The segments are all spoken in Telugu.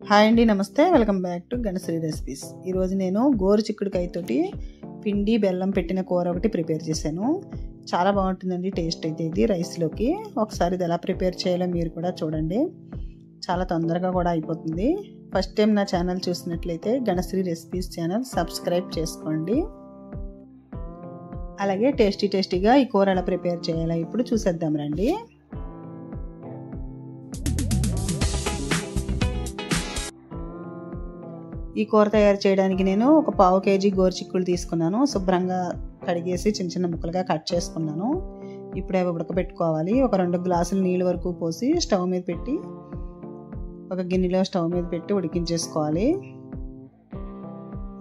హాయ్ అండి, నమస్తే. Welcome back to Ganasri recipes. ఈరోజు నేను గోరు చిక్కుడుకాయతోటి పిండి బెల్లం పెట్టిన కూర ఒకటి ప్రిపేర్ చేశాను. చాలా బాగుంటుందండి టేస్ట్ అయితే. ఇది రైస్లోకి ఒకసారి ఇది ఎలా ప్రిపేర్ చేయాలో మీరు కూడా చూడండి. చాలా తొందరగా కూడా అయిపోతుంది. ఫస్ట్ టైం నా ఛానల్ చూసినట్లయితే గణశ్రీ రెసిపీస్ ఛానల్ సబ్స్క్రైబ్ చేసుకోండి. అలాగే టేస్టీగా ఈ కూర ఎలా ప్రిపేర్ చేయాలో ఇప్పుడు చూసేద్దాం రండి. ఈ కూర తయారు చేయడానికి నేను ఒక 1/2 kg గోరుచిక్కుడు తీసుకున్నాను. శుభ్రంగా కడిగేసి చిన్న చిన్న ముక్కలుగా కట్ చేసుకున్నాను. ఇప్పుడు అవి ఉడకబెట్టుకోవాలి. ఒక 2 గ్లాసుల నీళ్ళు వరకు పోసి స్టవ్ మీద పెట్టి ఒక గిన్నెలో స్టవ్ మీద పెట్టి ఉడికించేసుకోవాలి.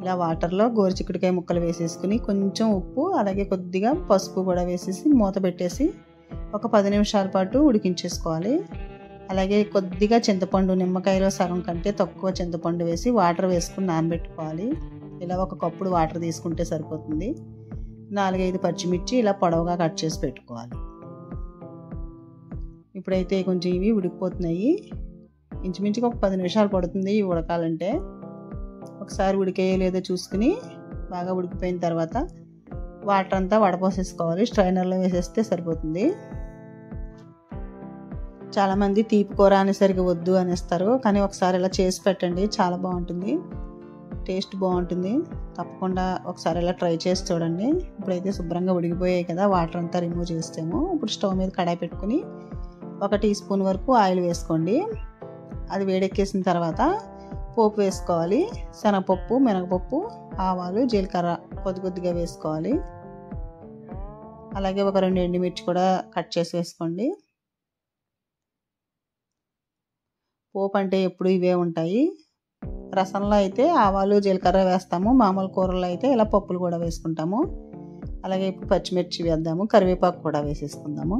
ఇలా వాటర్లో గోరుచిక్కుడుకాయ ముక్కలు వేసేసుకుని కొంచెం ఉప్పు అలాగే కొద్దిగా పసుపు కూడా వేసేసి మూత పెట్టేసి ఒక 10 నిమిషాల పాటు ఉడికించేసుకోవాలి. అలాగే కొద్దిగా చింతపండు, నిమ్మకాయలో సగం కంటే తక్కువ చింతపండు వేసి వాటర్ వేసుకుని నానబెట్టుకోవాలి. ఇలా ఒక కప్పుడు వాటర్ తీసుకుంటే సరిపోతుంది. 4-5 పచ్చిమిర్చి ఇలా పొడవుగా కట్ చేసి పెట్టుకోవాలి. ఇప్పుడైతే కొంచెం ఇవి ఉడికిపోతున్నాయి. ఇంచుమించుగా ఒక 10 నిమిషాలు పడుతుంది ఇవి ఉడకాలంటే. ఒకసారి ఉడికేయో లేదో చూసుకుని బాగా ఉడికిపోయిన తర్వాత వాటర్ అంతా వడపోసేసుకోవాలి. స్ట్రైనర్లో వేసేస్తే సరిపోతుంది. చాలామంది తీపి కూర అనేసరికి వద్దు అనేస్తారు, కానీ ఒకసారి ఇలా చేసి పెట్టండి, చాలా బాగుంటుంది, టేస్ట్ బాగుంటుంది. తప్పకుండా ఒకసారి ఇలా ట్రై చేసి చూడండి. ఇప్పుడైతే శుభ్రంగా ఉడికిపోయాయి కదా, వాటర్ అంతా రిమూవ్ చేస్తాము. ఇప్పుడు స్టవ్ మీద కడాయి పెట్టుకుని 1 టీ స్పూన్ వరకు ఆయిల్ వేసుకోండి. అది వేడెక్కేసిన తర్వాత పోపు వేసుకోవాలి. శనగపప్పు, మినపప్పు, ఆవాలు, జీలకర్ర కొద్దిగా వేసుకోవాలి. అలాగే ఒక 2 ఎండుమిర్చి కూడా కట్ చేసి వేసుకోండి. పోపు అంటే ఎప్పుడు ఇవే ఉంటాయి. రసంలో అయితే ఆవాలు, జీలకర్ర వేస్తాము. మామూలు కూరల్లో అయితే ఇలా పప్పులు కూడా వేసుకుంటాము. అలాగే ఇప్పుడు పచ్చిమిర్చి వేద్దాము, కరివేపాకు కూడా వేసేసుకుందాము.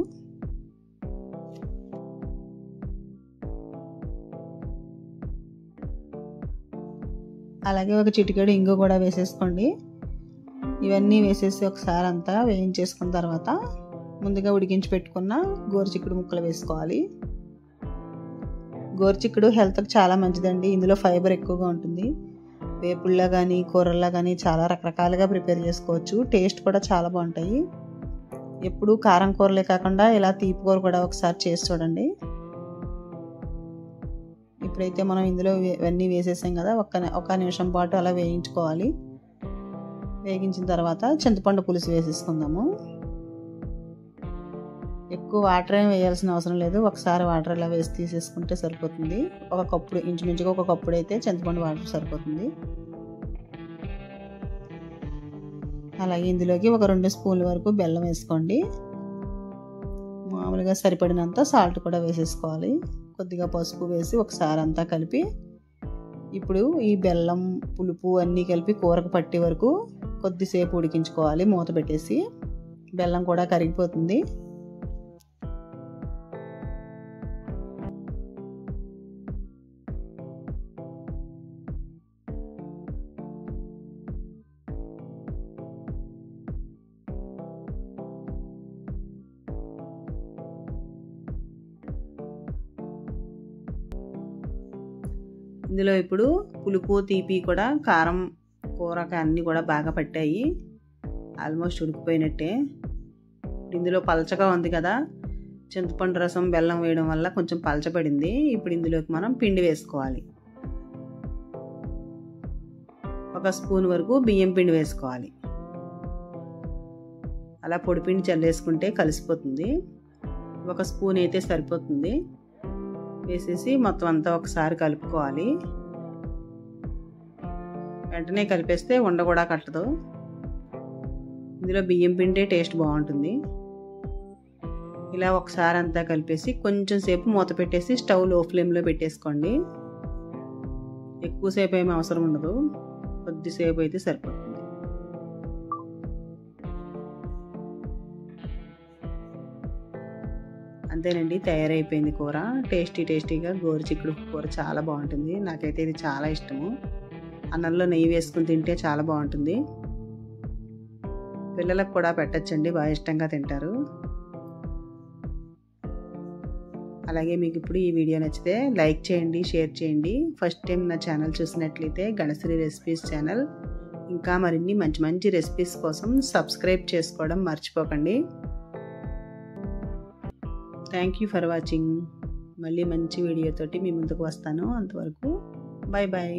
అలాగే ఒక చిటికెడు ఇంగు కూడా వేసేసుకోండి. ఇవన్నీ వేసేసి ఒకసారి అంతా వేయించేసుకున్న తర్వాత ముందుగా ఉడికించి పెట్టుకున్న గోరుచిక్కుడు ముక్కలు వేసుకోవాలి. గోరుచిక్కుడు హెల్త్కి చాలా మంచిదండి. ఇందులో ఫైబర్ ఎక్కువగా ఉంటుంది. వేపుళ్ళ కానీ కూరల్లో కానీ చాలా రకరకాలుగా ప్రిపేర్ చేసుకోవచ్చు. టేస్ట్ కూడా చాలా బాగుంటాయి. ఎప్పుడు కారం కూరలే కాకుండా ఇలా తీపి కూర కూడా ఒకసారి చేసి చూడండి. ఇప్పుడైతే మనం ఇందులో ఇవన్నీ వేసేసాం కదా, ఒక నిమిషం పాటు అలా వేయించుకోవాలి. వేగించిన తర్వాత చింతపండు పులుసు వేసేసుకుందాము. ఎక్కువ వాటర్ ఏం వేయాల్సిన అవసరం లేదు. ఒకసారి వాటర్ ఇలా వేసి తీసేసుకుంటే సరిపోతుంది. ఒక కప్పుడు, ఇంచుమించుగా ఒక కప్పుడు అయితే చింతపండు వాటర్ సరిపోతుంది. అలాగే ఇందులోకి ఒక 2 స్పూన్ల వరకు బెల్లం వేసుకోండి. మామూలుగా సరిపడినంత సాల్ట్ కూడా వేసేసుకోవాలి. కొద్దిగా పసుపు వేసి ఒకసారి అంతా కలిపి ఇప్పుడు ఈ బెల్లం, పులుపు అన్నీ కలిపి కూరకు పట్టే వరకు కొద్దిసేపు ఉడికించుకోవాలి మూత పెట్టేసి. బెల్లం కూడా కరిగిపోతుంది. ఇందులో ఇప్పుడు పులుపు, తీపి కూడా కారం కూరకి అన్నీ కూడా బాగా పట్టాయి. ఆల్మోస్ట్ ఉడికిపోయినట్టే. ఇందులో పలచగా ఉంది కదా, చింతపండు రసం, బెల్లం వేయడం వల్ల కొంచెం పలచబడింది. ఇప్పుడు ఇందులోకి మనం పిండి వేసుకోవాలి. 1 స్పూన్ వరకు బియ్యం పిండి వేసుకోవాలి. అలా పొడిపిండి చల్లేసుకుంటే కలిసిపోతుంది. 1 స్పూన్ అయితే సరిపోతుంది. వేసేసి మొత్తం అంతా ఒకసారి కలుపుకోవాలి. వెంటనే కలిపేస్తే ఉండ కూడా కట్టదు. ఇందులో బియ్యం పిండే టేస్ట్ బాగుంటుంది. ఇలా ఒకసారి అంతా కలిపేసి కొంచెం సేపు మూత పెట్టేసి స్టవ్ లో ఫ్లేమ్లో పెట్టేసుకోండి. ఎక్కువసేపు ఏమీ అవసరం ఉండదు, కొద్దిసేపు అయితే సరిపోతుంది. అంతేనండి, తయారైపోయింది కూర. టేస్టీగా గోరుచిక్కుడు కూర చాలా బాగుంటుంది. నాకైతే ఇది చాలా ఇష్టము. అన్నంలో నెయ్యి వేసుకుని తింటే చాలా బాగుంటుంది. పిల్లలకు కూడా పెట్టచ్చండి, బాగా ఇష్టంగా తింటారు. అలాగే మీకు ఇప్పుడు ఈ వీడియో నచ్చితే లైక్ చేయండి, షేర్ చేయండి. ఫస్ట్ టైం నా ఛానల్ చూసినట్లయితే గణశ్రీ రెసిపీస్ ఛానల్ ఇంకా మరిన్ని మంచి మంచి రెసిపీస్ కోసం సబ్స్క్రైబ్ చేసుకోవడం మర్చిపోకండి. Thank you for watching. మళ్ళీ మంచి వీడియోతోటి మీ ముందుకు వస్తాను. అంతవరకు బాయ్ బాయ్.